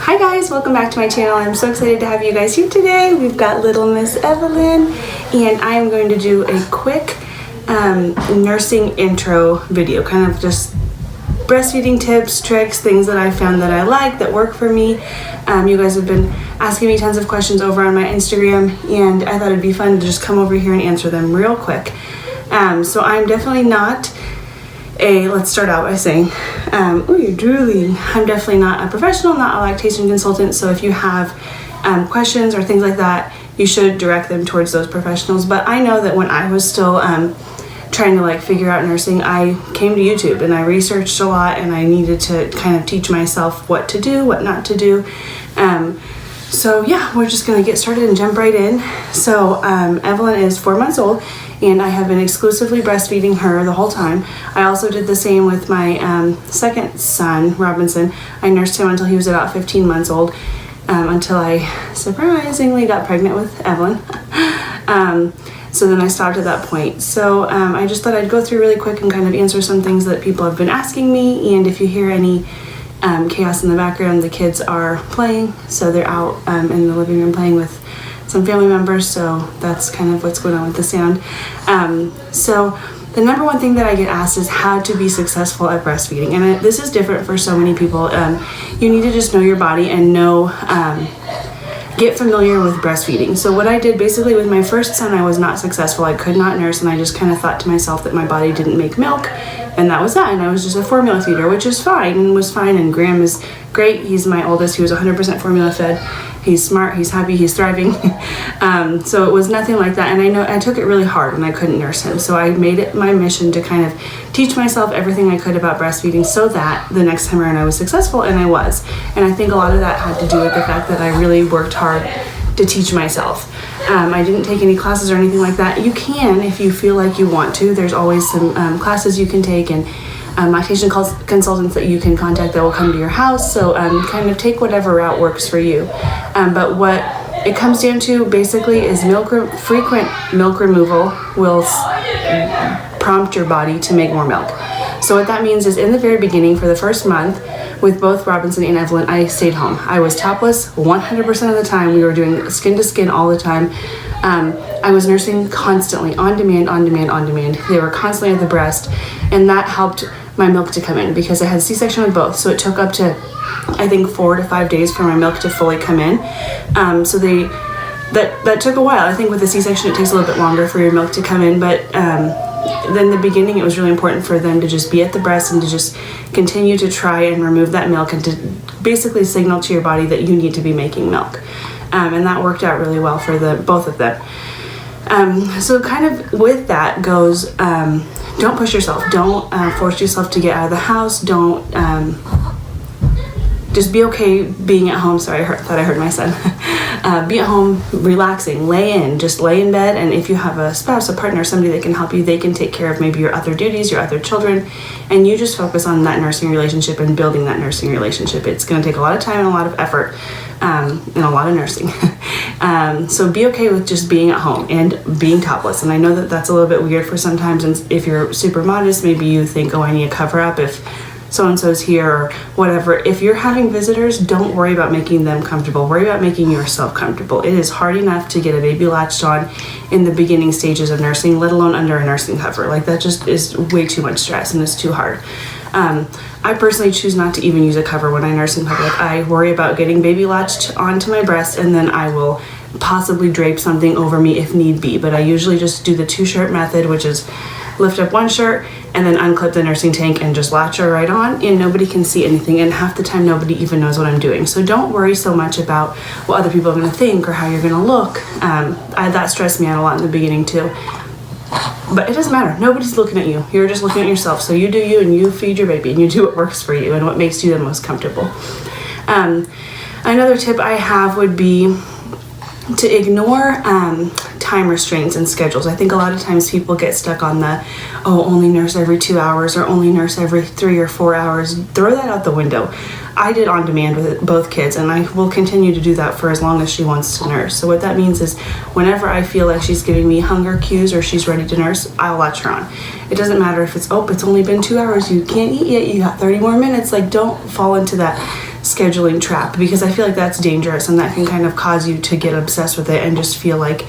Hi guys, welcome back to my channel. I'm so excited to have you guys here today. We've got little Miss Evelyn, and I am going to do a quick nursing intro video, kind of just breastfeeding tips, tricks, things that I found that I like, that work for me. You guys have been asking me tons of questions over on my Instagram, and I thought it'd be fun to just come over here and answer them real quick. So I'm definitely not let's start out by saying, oh, you're drooling. I'm definitely not a professional, not a lactation consultant. So if you have questions or things like that, you should direct them towards those professionals. But I know that when I was still trying to figure out nursing, I came to YouTube and I researched a lot, and I needed to kind of teach myself what to do, what not to do. So yeah, we're just gonna get started and jump right in. So Evelyn is 4 months old, and I have been exclusively breastfeeding her the whole time. I also did the same with my second son, Robinson. I nursed him until he was about 15 months old, until I surprisingly got pregnant with Evelyn. So then I stopped at that point. So I just thought I'd go through really quick and kind of answer some things that people have been asking me. And if you hear any chaos in the background, the kids are playing. So they're out in the living room playing with some family members. So that's kind of what's going on with the sound. So the number one thing that I get asked is how to be successful at breastfeeding. And this is different for so many people. You need to just know your body and know, get familiar with breastfeeding. So what I did basically with my first son, I was not successful. I could not nurse, and I just kind of thought to myself that my body didn't make milk, and that was that. And I was just a formula feeder, which is fine and was fine. And Graham is great. He's my oldest. He was 100% formula fed. He's smart, he's happy, he's thriving. So it was nothing like that. And I know I took it really hard when I couldn't nurse him. So I made it my mission to kind of teach myself everything I could about breastfeeding so that the next time around I was successful, and I was. And I think a lot of that had to do with the fact that I really worked hard to teach myself. I didn't take any classes or anything like that. You can if you feel like you want to. There's always some classes you can take, and lactation consultants that you can contact that will come to your house. So kind of take whatever route works for you. But what it comes down to basically is frequent milk removal will prompt your body to make more milk. So what that means is in the very beginning, for the first month, with both Robinson and Evelyn, I stayed home. I was topless 100% of the time. We were doing skin to skin all the time. I was nursing constantly, on demand. They were constantly at the breast, and that helped my milk to come in because I had C-section with both. So it took up to, I think, 4 to 5 days for my milk to fully come in. So that took a while. I think with the C-section, it takes a little bit longer for your milk to come in, but then the beginning, it was really important for them to just be at the breast and to just continue to try and remove that milk and to basically signal to your body that you need to be making milk. And that worked out really well for both of them. So kind of with that goes, don't push yourself. Don't force yourself to get out of the house. Don't just be okay being at home. Sorry, thought I heard my son. Be at home, relaxing, just lay in bed. And if you have a spouse, a partner, somebody that can help you, they can take care of maybe your other duties, your other children, and you just focus on that nursing relationship and building that nursing relationship. It's going to take a lot of time and a lot of effort, and a lot of nursing. So be okay with just being at home and being topless. And I know that that's a little bit weird for sometimes, and if you're super modest, maybe you think, oh, I need to cover up if so-and-so's here or whatever. If you're having visitors, don't worry about making them comfortable. Worry about making yourself comfortable. It is hard enough to get a baby latched on in the beginning stages of nursing, let alone under a nursing cover. That just is way too much stress, and it's too hard. I personally choose not to even use a cover when I nurse in public. I worry about getting baby latched onto my breast, and then I will possibly drape something over me if need be. But I usually just do the 2-shirt method, which is lift up one shirt and then unclip the nursing tank and just latch her right on, and nobody can see anything, and half the time nobody even knows what I'm doing. So don't worry so much about what other people are going to think or how you're going to look. That stressed me out a lot in the beginning too. But it doesn't matter. Nobody's looking at you. You're just looking at yourself. So you do you, and you feed your baby, and you do what works for you and what makes you the most comfortable. Another tip I have would be to ignore time restraints and schedules. I think a lot of times people get stuck on only nurse every 2 hours or only nurse every 3 or 4 hours. Throw that out the window. I did on demand with both kids, and I will continue to do that for as long as she wants to nurse. So what that means is whenever I feel like she's giving me hunger cues or she's ready to nurse, I'll latch her on. It doesn't matter if it's only been 2 hours, you can't eat yet, you got 30 more minutes. Don't fall into that scheduling trap, because I feel like that's dangerous and that can kind of cause you to get obsessed with it and just feel like,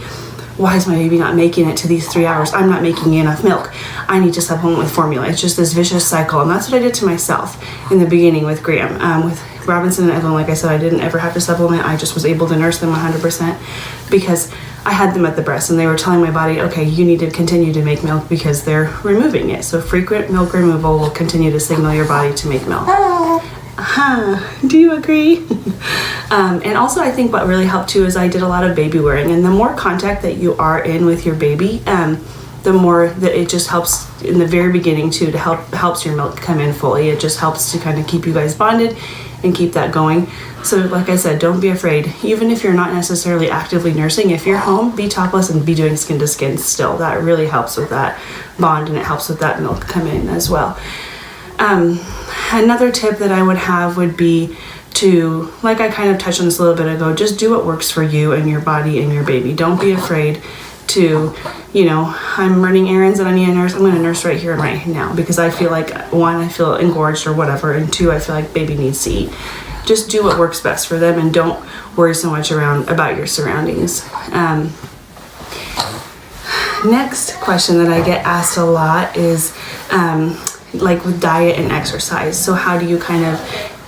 why is my baby not making it to these 3 hours? I'm not making enough milk. I need to supplement with formula. It's just this vicious cycle. And that's what I did to myself in the beginning with Graham. With Robinson and Evelyn, like I said, I didn't ever have to supplement. I just was able to nurse them 100% because I had them at the breast and they were telling my body, okay, you need to continue to make milk because they're removing it. So frequent milk removal will continue to signal your body to make milk. Do you agree? And also I think what really helped too is I did a lot of baby wearing, and the more contact that you are in with your baby, the more that it just helps in the very beginning too, to helps your milk come in fully. It just helps to kind of keep you guys bonded and keep that going. So like I said, don't be afraid. Even if you're not necessarily actively nursing, if you're home, be topless and be doing skin to skin still. That really helps with that bond, and it helps with that milk come in as well. Another tip that I would have would be to, like I kind of touched on this a little bit ago, just do what works for you and your body and your baby. Don't be afraid to, I'm running errands and I need a nurse. I'm going to nurse right here and right now because I feel like, one, I feel engorged or whatever, and two, I feel like baby needs to eat. Just do what works best for them and don't worry so much about your surroundings. Next question that I get asked a lot is like with diet and exercise. So how do you kind of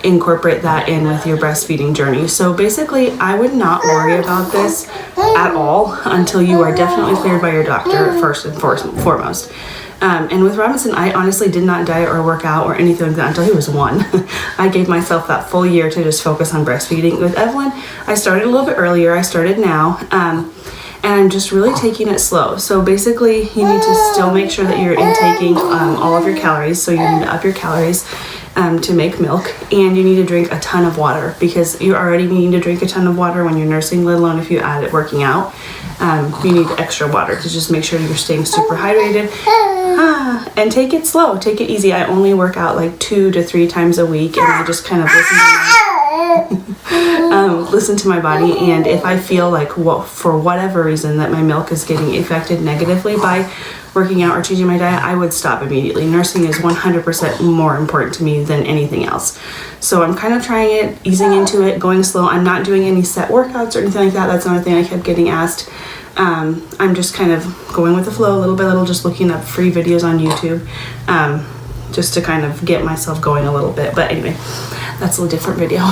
incorporate that in with your breastfeeding journey? So basically, I would not worry about this at all until you are definitely cleared by your doctor first and foremost. And with Robinson, I honestly did not diet or work out or anything like that until he was 1. I gave myself that full year to just focus on breastfeeding. With Evelyn, I started a little bit earlier. I started now. And I'm just really taking it slow. So basically, you need to still make sure that you're intaking all of your calories. So you need to up your calories to make milk, and you need to drink a ton of water because you're already needing to drink a ton of water when you're nursing, let alone if you add it working out. You need extra water to just make sure you're staying super hydrated. And take it slow, take it easy. I only work out like 2 to 3 times a week, and I just kind of listen to my body. And if I feel like for whatever reason that my milk is getting affected negatively by working out or changing my diet, I would stop immediately. Nursing is 100% more important to me than anything else. So I'm kind of trying it, easing into it, going slow. I'm not doing any set workouts or anything like that. That's another thing I kept getting asked. I'm just kind of going with the flow little by little, just looking up free videos on YouTube, just to kind of get myself going a little bit. But anyway, that's a different video.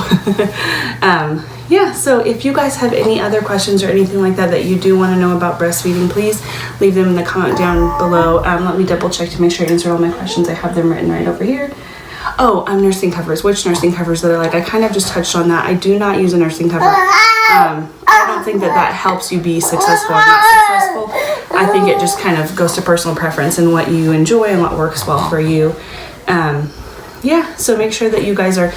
Yeah, so if you guys have any other questions or anything like that you do want to know about breastfeeding, please leave them in the comment down below. Let me double check to make sure I answered all my questions. I have them written right over here. Oh, nursing covers. Which nursing covers that I like? I kind of just touched on that. I do not use a nursing cover. I don't think that helps you be successful or not successful. I think it just kind of goes to personal preference and what you enjoy and what works well for you. Yeah, so make sure that you guys are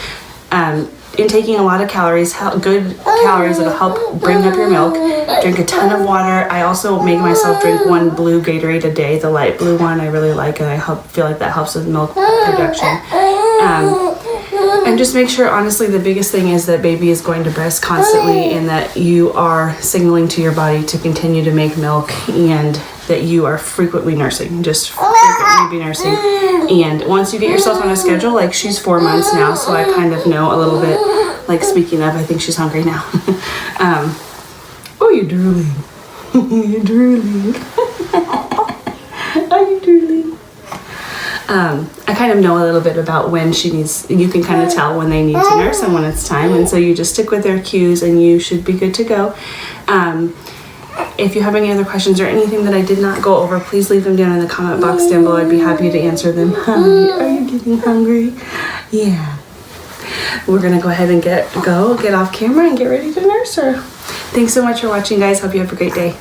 intaking a lot of calories, good calories that'll help bring up your milk. Drink a ton of water. I also make myself drink 1 blue Gatorade a day, the light blue one I really like, and I feel like that helps with milk production. And just make sure, honestly, the biggest thing is that baby is going to breast constantly and that you are signaling to your body to continue to make milk and that you are frequently nursing, just frequently be nursing. And once you get yourself on a schedule, like she's 4 months now, so I kind of know a little bit, like speaking of, I think she's hungry now. Oh, you're drooling. You're drooling. Are you drooling? I kind of know a little bit about when she needs, you can kind of tell when they need to nurse and when it's time, and so you just stick with their cues and you should be good to go. If you have any other questions or anything that I did not go over, please leave them down in the comment box down below. I'd be happy to answer them. Are you getting hungry? Yeah. We're gonna go ahead and get off camera and get ready to nurse her. Thanks so much for watching, guys. Hope you have a great day.